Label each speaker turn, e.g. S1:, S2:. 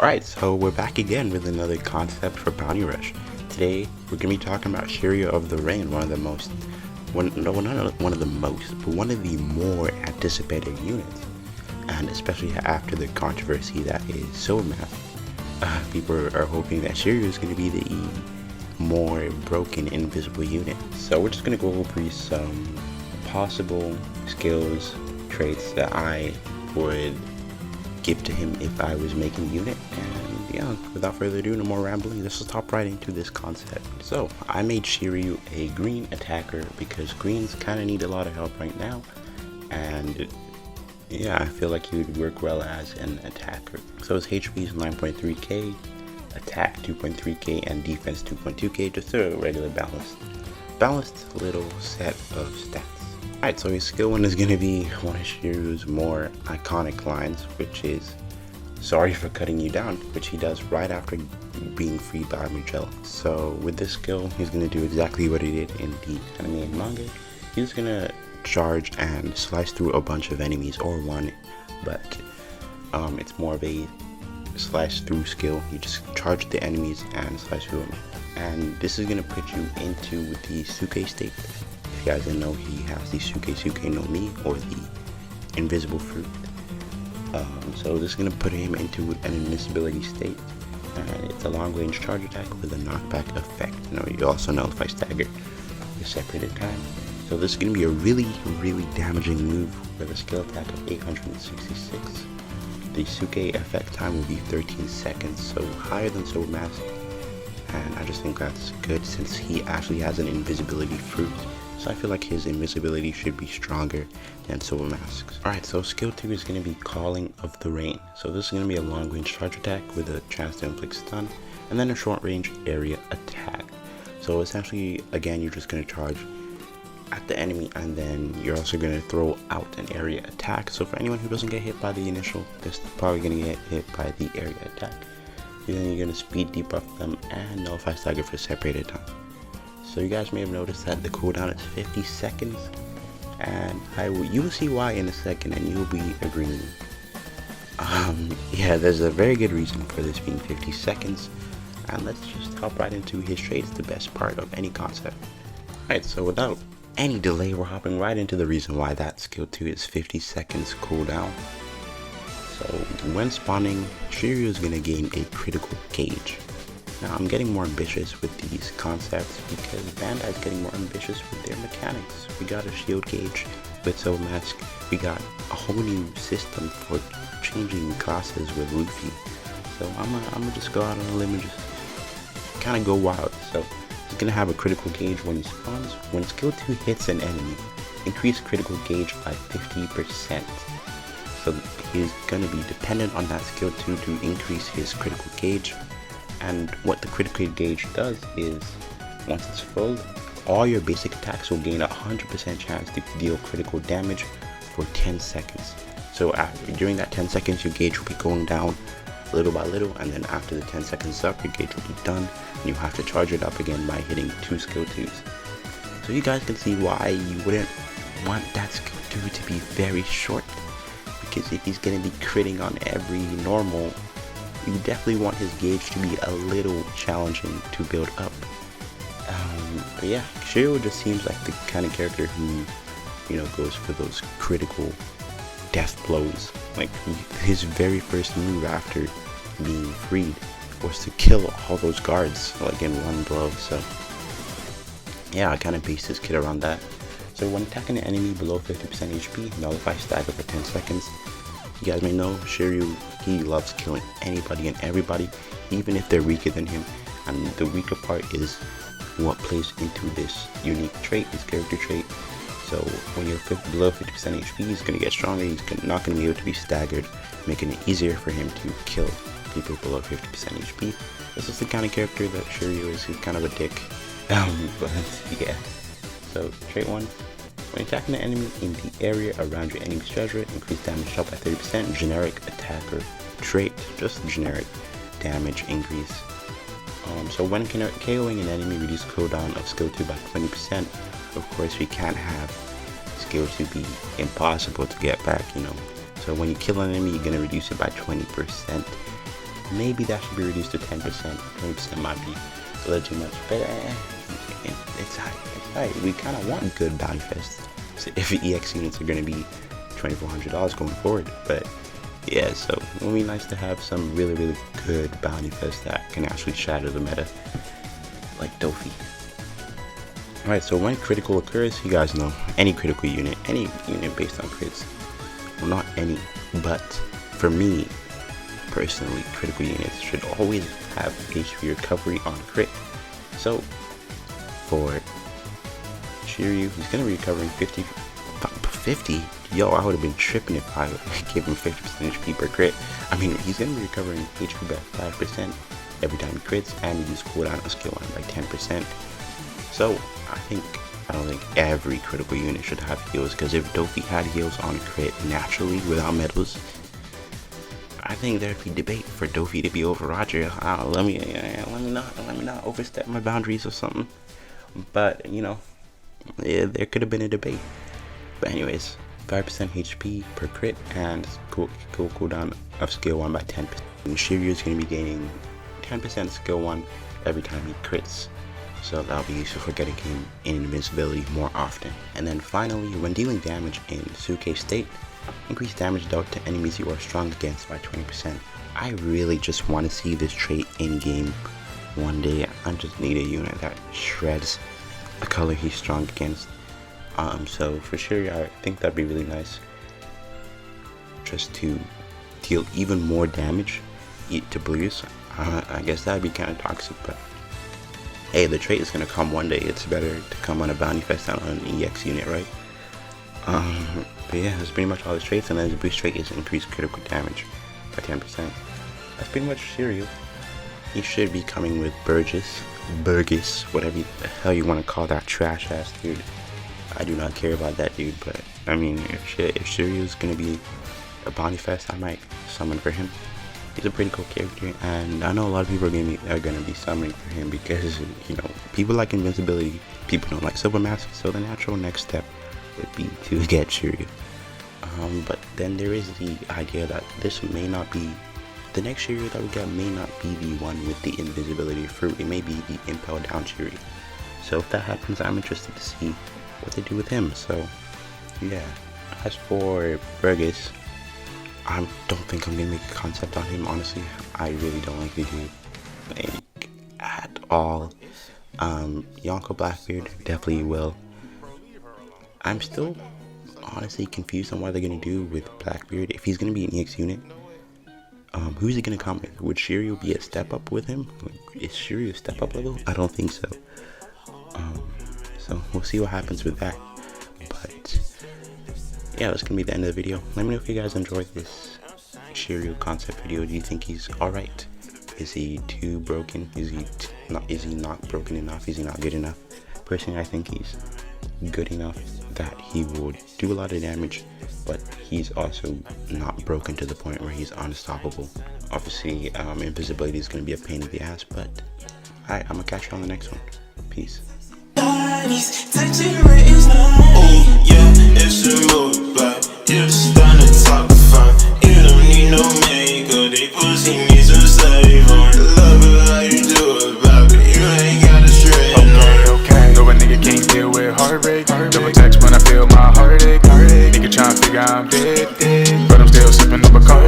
S1: Alright, so we're back again with another concept for Bounty Rush. Today, we're going to be talking about Shiryu of the Rain, one of the more anticipated units. And especially after the controversy that is Sobamask, people are hoping that Shiryu is going to be the more broken invisible unit. So we're just going to go over some possible skills, traits that I would give to him if I was making a unit. And yeah, without further ado, no more rambling, let's just hop right into this concept. So I made Shiryu a green attacker because greens kind of need a lot of help right now, and yeah, I feel like he would work well as an attacker. So his HP is 9.3k, attack 2.3k, and defense 2.2k, just a regular balanced little set of stats. Alright, so his skill 1 is going to be one of Shiryu's more iconic lines, which is "Sorry for cutting you down," which he does right after being freed by Magellan. So with this skill, he's going to do exactly what he did in the anime and manga. He's going to charge and slice through a bunch of enemies, or one, but it's more of a slice through skill. You just charge the enemies and slice through them. And this is going to put you into the Suke state. If you guys didn't know, he has the Suke no Mi, or the invisible fruit. So this is going to put him into an invincibility state, and it's a long range charge attack with a knockback effect. You also nullify stagger with separated time. So this is going to be a really damaging move with a skill attack of 866. The Suke effect time will be 13 seconds, so higher than Sobamask, and I just think that's good since he actually has an invisibility fruit. So I feel like his invisibility should be stronger than Sobamask's. Alright, so skill 2 is going to be Calling of the Rain. So this is going to be a long range charge attack with a chance to inflict stun, and then a short range area attack. So essentially, again, you're just going to charge at the enemy, and then you're also going to throw out an area attack. So for anyone who doesn't get hit by the initial, they're probably going to get hit by the area attack. And then you're going to speed debuff them and nullify stagger for separated time. So you guys may have noticed that the cooldown is 50 seconds, and you will see why in a second, and you'll be agreeing. Yeah, there's a very good reason for this being 50 seconds, and let's just hop right into his traits, the best part of any concept. Alright, so without any delay, we're hopping right into the reason why that skill 2 is 50 seconds cooldown. So when spawning, Shiryu is going to gain a critical gauge. Now I'm getting more ambitious with these concepts because Bandai's getting more ambitious with their mechanics. We got a shield gauge with Sobamask. We got a whole new system for changing classes with Luffy. So I'm gonna just go out on a limb and just kind of go wild. So he's gonna have a critical gauge when he spawns. When skill 2 hits an enemy, increase critical gauge by 50%. So he's gonna be dependent on that skill 2 to increase his critical gauge. And what the critical gauge does is, once it's full, all your basic attacks will gain a 100% chance to deal critical damage for 10 seconds. So during that 10 seconds, your gauge will be going down little by little, and then after the 10 seconds up, your gauge will be done, and you have to charge it up again by hitting 2 skill 2s. So you guys can see why you wouldn't want that skill 2 to be very short, because if he's going to be critting on every normal, you definitely want his gauge to be a little challenging to build up. But yeah, Shiryu just seems like the kind of character who, goes for those critical death blows. Like, his very first move after being freed was to kill all those guards, like, in one blow. So yeah, I kind of based this kid around that. So when attacking an enemy below 50% HP, nullify stagger for 10 seconds. You guys may know Shiryu, he loves killing anybody and everybody, even if they're weaker than him. And the weaker part is what plays into this unique trait, his character trait. So when you're below 50% HP, he's going to get stronger, he's not going to be able to be staggered, making it easier for him to kill people below 50% HP. This is the kind of character that Shiryu is. He's kind of a dick. But yeah. So trait 1. When attacking an enemy in the area around your enemy's treasure, increase damage shot by 30%. Generic attacker trait, just generic damage increase. So when KOing an enemy, reduce cooldown of skill 2 by 20%. Of course, we can't have skill 2 be impossible to get back, So when you kill an enemy, you're gonna reduce it by 20%. maybe that should be reduced to 10%. 20% might be a little too much, but it's high. We kind of want good bounty fests. So if EX units are going to be $2,400 going forward, but yeah, so it would be nice to have some really good bounty fests that can actually shatter the meta, like Dofi. Alright, so when critical occurs, you guys know, any critical unit, any unit based on crits, well, not any, but for me, personally, critical units should always have HP recovery on crit. So, for Shiryu, he's going to be recovering 50? Yo, I would have been tripping if I gave him 50% HP per crit. I mean, he's going to be recovering HP by 5% every time he crits, and he uses cooldown on skill 1 by 10%. So, I don't think every critical unit should have heals, because if Dofi had heals on crit naturally without medals, I think there'd be debate for Dofi to be over Roger. Let me not overstep my boundaries or something. But you know, yeah, there could have been a debate. But anyways, 5% HP per crit and cooldown of skill 1 by 10%. And Shiryu is going to be gaining 10% skill 1 every time he crits. So that'll be useful for getting him in invincibility more often. And then finally, when dealing damage in Suke state, increase damage dealt to enemies you are strong against by 20%. I really just want to see this trait in game one day. I just need a unit that shreds a color he's strong against. So for sure, I think that'd be really nice, just to deal even more damage to blues. I guess that'd be kind of toxic, but hey, the trait is gonna come one day. It's better to come on a bounty fest than on an EX unit, right? But yeah, that's pretty much all the traits, and then the boost trait is increased critical damage by 10%. That's pretty much Shiryu. He should be coming with burgess, whatever the hell you want to call that trash ass dude. I do not care about that dude, but I mean, if Shiryu's gonna be a bounty fest, I might summon for him. He's a pretty cool character, and I know a lot of people are gonna be summoning for him because, you know, people like invincibility, people don't like Sobamask, so the natural next step would be to get Shiryu. But then there is the idea that this may not be, the next Shiryu that we get may not be the one with the invisibility fruit. It may be the impel down Shiryu. So if that happens, I'm interested to see what they do with him. So yeah, as for burgess, I don't think I'm gonna make a concept on him, honestly. I really don't like the dude, like, at all. Yonko Blackbeard definitely will. I'm still honestly confused on what they're gonna do with Blackbeard. If he's gonna be an EX unit, who's he gonna come with? Would Shiryu be a step up with him? Like, is Shiryu a step up level? I don't think so. So we'll see what happens with that. But yeah, that's gonna be the end of the video. Let me know if you guys enjoyed this Shiryu concept video. Do you think he's alright? Is he too broken? Is he not broken enough? Is he not good enough? Personally, I think he's good enough that he will do a lot of damage, but he's also not broken to the point where he's unstoppable. Obviously, invisibility is going to be a pain in the ass, but alright, I'm gonna catch you on the next one. Peace.
S2: Double text when I feel my heartache. Nigga tryna figure I'm dead.